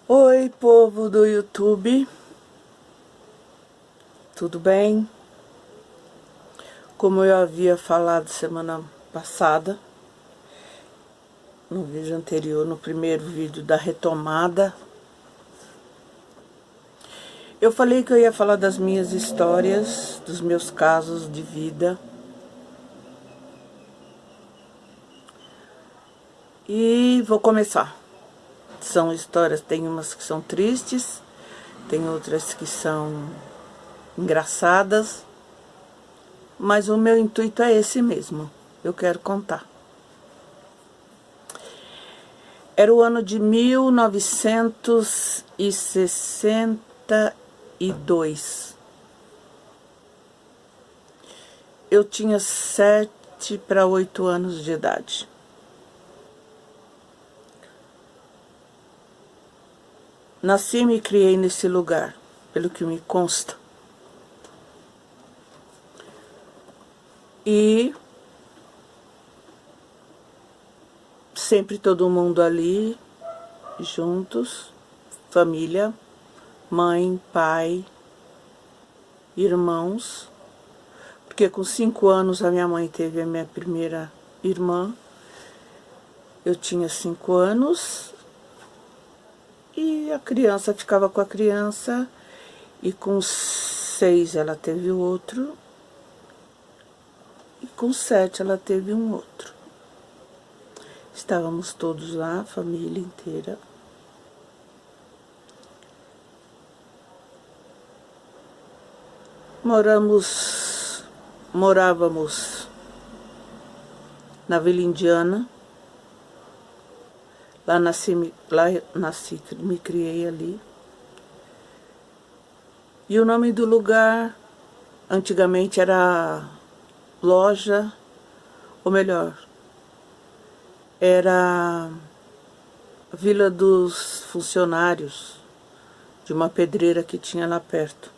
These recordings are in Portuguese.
Oi, povo do YouTube, tudo bem? Como eu havia falado semana passada, no vídeo anterior, no primeiro vídeo da retomada, eu falei que eu ia falar das minhas histórias, dos meus casos de vida. E vou começar. São histórias, tem umas que são tristes, tem outras que são engraçadas, mas o meu intuito é esse mesmo, eu quero contar. Era o ano de 1962. Eu tinha 7 para 8 anos de idade. Nasci e me criei nesse lugar, pelo que me consta. E sempre todo mundo ali, juntos, família, mãe, pai, irmãos. Porque com 5 anos a minha mãe teve a minha primeira irmã. Eu tinha 5 anos e a criança ficava com a criança. E com 6 ela teve o outro. E com 7 ela teve um outro. Estávamos todos lá, a família inteira. Morávamos na Vila Indiana. Lá nasci, me criei ali. E o nome do lugar, antigamente era loja, ou melhor, era a Vila dos Funcionários, de uma pedreira que tinha lá perto.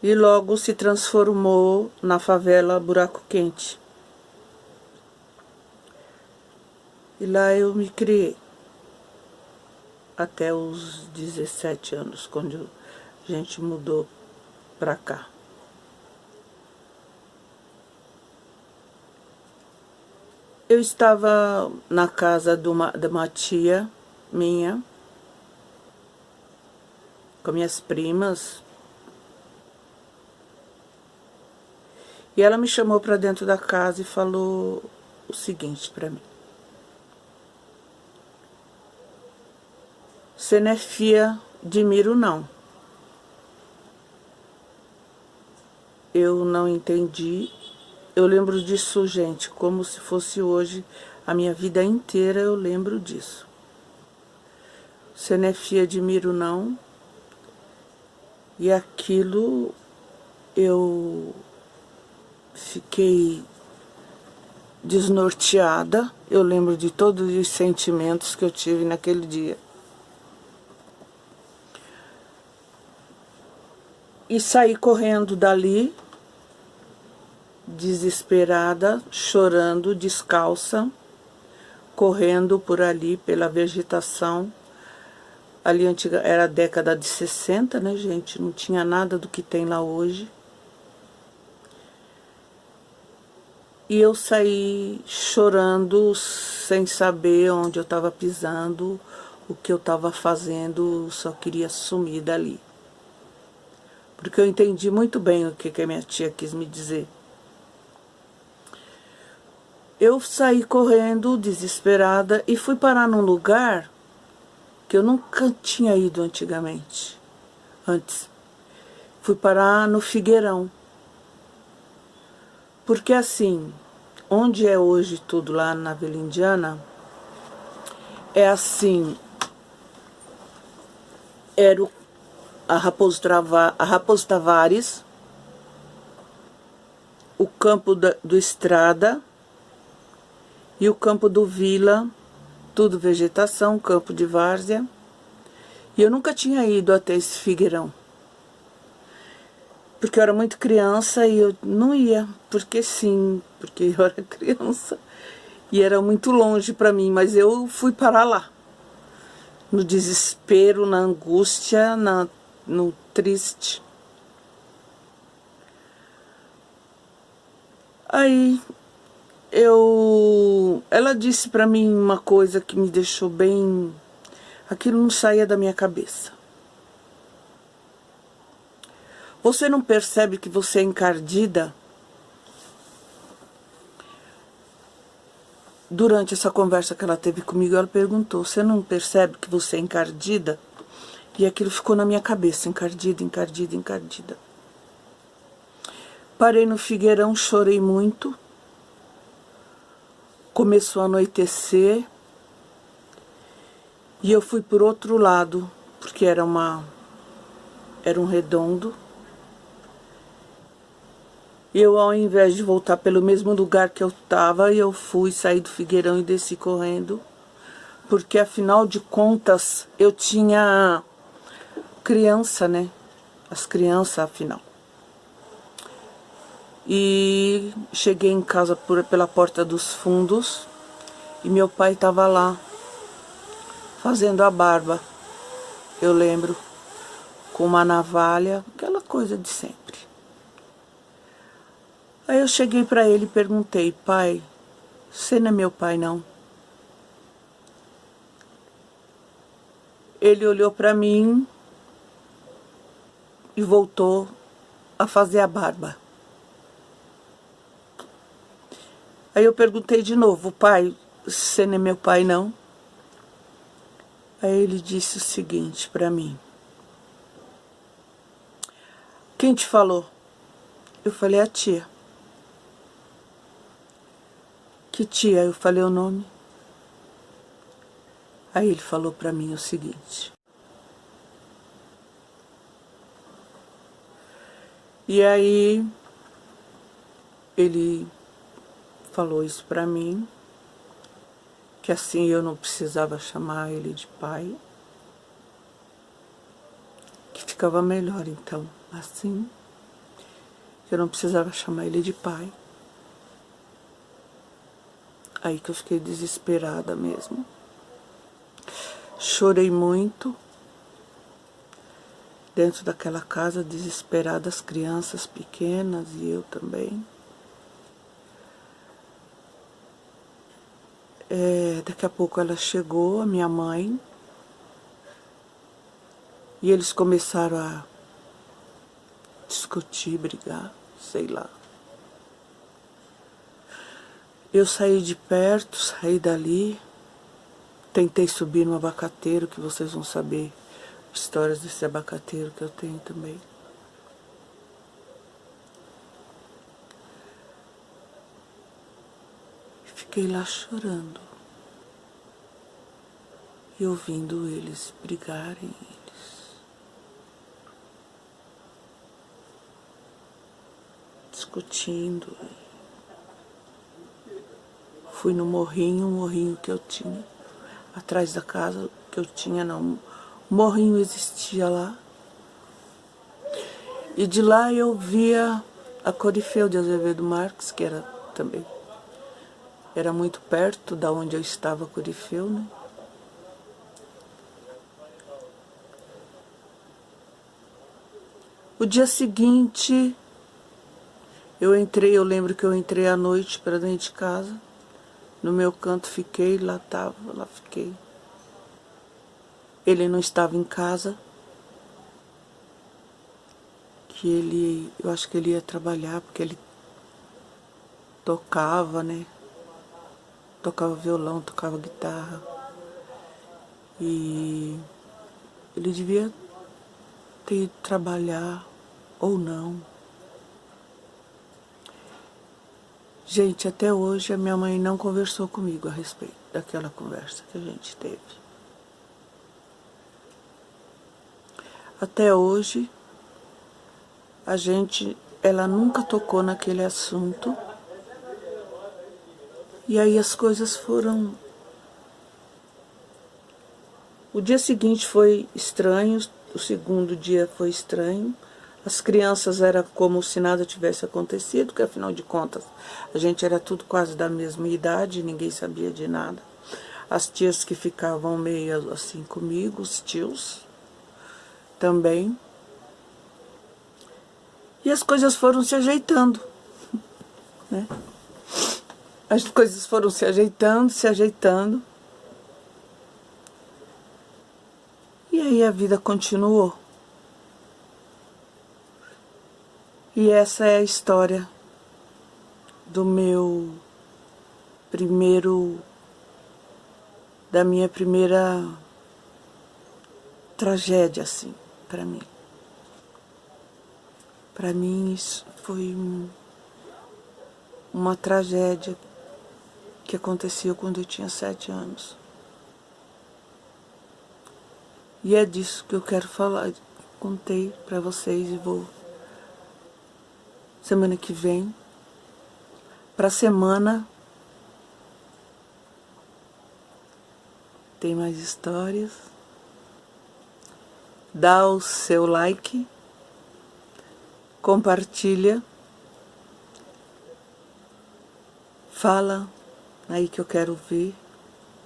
E logo se transformou na favela Buraco Quente. E lá eu me criei, até os 17 anos, quando a gente mudou pra cá. Eu estava na casa de uma tia minha, com minhas primas, e ela me chamou para dentro da casa e falou o seguinte para mim: "Você não é filha de Miro, não." Eu não entendi. Eu lembro disso, gente, como se fosse hoje. A minha vida inteira eu lembro disso. "Você não é filha de Miro, não." E aquilo eu fiquei desnorteada. Eu lembro de todos os sentimentos que eu tive naquele dia. E saí correndo dali, desesperada, chorando, descalça, correndo por ali, pela vegetação. Ali antiga, era a década de 60, né, gente? Não tinha nada do que tem lá hoje. E eu saí chorando, sem saber onde eu estava pisando, o que eu estava fazendo, só queria sumir dali. Porque eu entendi muito bem o que a minha tia quis me dizer. Eu saí correndo, desesperada, e fui parar num lugar que eu nunca tinha ido antes. Fui parar no Figueirão. Porque assim, onde é hoje tudo lá na Vila Indiana, é assim, era a Raposo Tavares, o campo do Estrada e o campo do Vila, tudo vegetação, campo de várzea. E eu nunca tinha ido até esse Figueirão, porque eu era muito criança e eu não ia, porque sim, porque eu era criança e era muito longe para mim, mas eu fui parar lá. no desespero, na angústia, no triste. Aí ela disse pra mim uma coisa que me deixou bem... Aquilo não saía da minha cabeça. Você não percebe que você é encardida? Durante essa conversa que ela teve comigo, ela perguntou: você não percebe que você é encardida? E aquilo ficou na minha cabeça, encardida, encardida, encardida. Parei no Figueirão, chorei muito. Começou a anoitecer. E eu fui por outro lado, porque era um redondo. Eu, ao invés de voltar pelo mesmo lugar que eu estava, eu saí do Figueirão e desci correndo. Porque, afinal de contas, eu tinha criança, né? As crianças, afinal. E cheguei em casa pela porta dos fundos e meu pai estava lá, fazendo a barba, eu lembro, com uma navalha, aquela coisa de sempre. Aí eu cheguei para ele e perguntei: pai, você não é meu pai, não? Ele olhou para mim e voltou a fazer a barba. Aí eu perguntei de novo: pai, você não é meu pai, não? Aí ele disse o seguinte para mim: quem te falou? Eu falei: a tia. Que tia? Eu falei o nome. Aí ele falou para mim o seguinte. E aí ele falou isso para mim, que assim eu não precisava chamar ele de pai, que ficava melhor então, assim, que eu não precisava chamar ele de pai. Aí que eu fiquei desesperada mesmo. Chorei muito dentro daquela casa, desesperada, as crianças pequenas e eu também. Daqui a pouco ela chegou, a minha mãe, e eles começaram a discutir, brigar, sei lá. Eu saí de perto, saí dali, tentei subir no abacateiro, que vocês vão saber histórias desse abacateiro que eu tenho também. Fiquei lá chorando e ouvindo eles brigarem, discutindo. Fui no morrinho, um morrinho que eu tinha, atrás da casa que eu tinha, não, o morrinho existia lá. E de lá eu via a Corifeu de Azevedo Marques, que era também, era muito perto da onde eu estava, a Corifeu, né? O dia seguinte, eu lembro que eu entrei à noite para dentro de casa, no meu canto fiquei, lá fiquei. Ele não estava em casa, eu acho que ele ia trabalhar, porque ele tocava, né? Tocava violão, tocava guitarra. E ele devia ter ido trabalhar, ou não. Gente, até hoje a minha mãe não conversou comigo a respeito daquela conversa que a gente teve. Até hoje, ela nunca tocou naquele assunto. E aí as coisas foram... O dia seguinte foi estranho, o segundo dia foi estranho. As crianças era como se nada tivesse acontecido, porque afinal de contas a gente era tudo quase da mesma idade, ninguém sabia de nada. as tias que ficavam meio assim comigo, os tios também. E as coisas foram se ajeitando, né? As coisas foram se ajeitando, se ajeitando. E aí a vida continuou. E essa é a história do meu primeiro, da minha primeira tragédia, assim, para mim. Para mim isso foi uma tragédia que aconteceu quando eu tinha 7 anos. E é disso que eu quero falar. Contei para vocês e vou semana que vem. Para semana tem mais histórias. Dá o seu like, compartilha, fala aí que eu quero ver,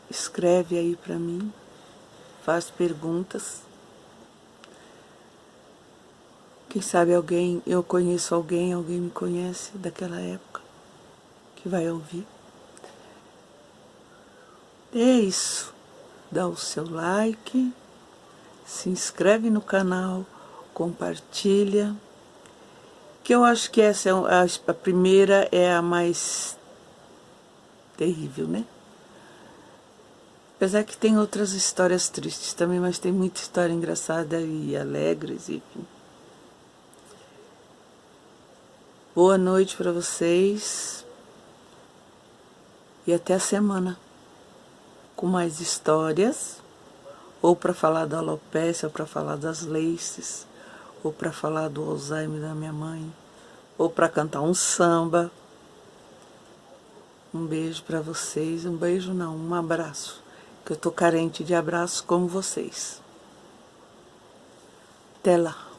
escreve aí para mim, faz perguntas. Quem sabe alguém, eu conheço alguém me conhece daquela época que vai ouvir. É isso. Dá o seu like, se inscreve no canal, compartilha. Que eu acho que essa é a primeira, é a mais terrível, né? Apesar que tem outras histórias tristes também, mas tem muita história engraçada e alegres, enfim. Boa noite para vocês e até a semana com mais histórias, ou para falar da alopecia, ou para falar das laces, ou para falar do Alzheimer da minha mãe, ou para cantar um samba. Um beijo para vocês, um beijo não, um abraço, que eu tô carente de abraços como vocês. Até lá.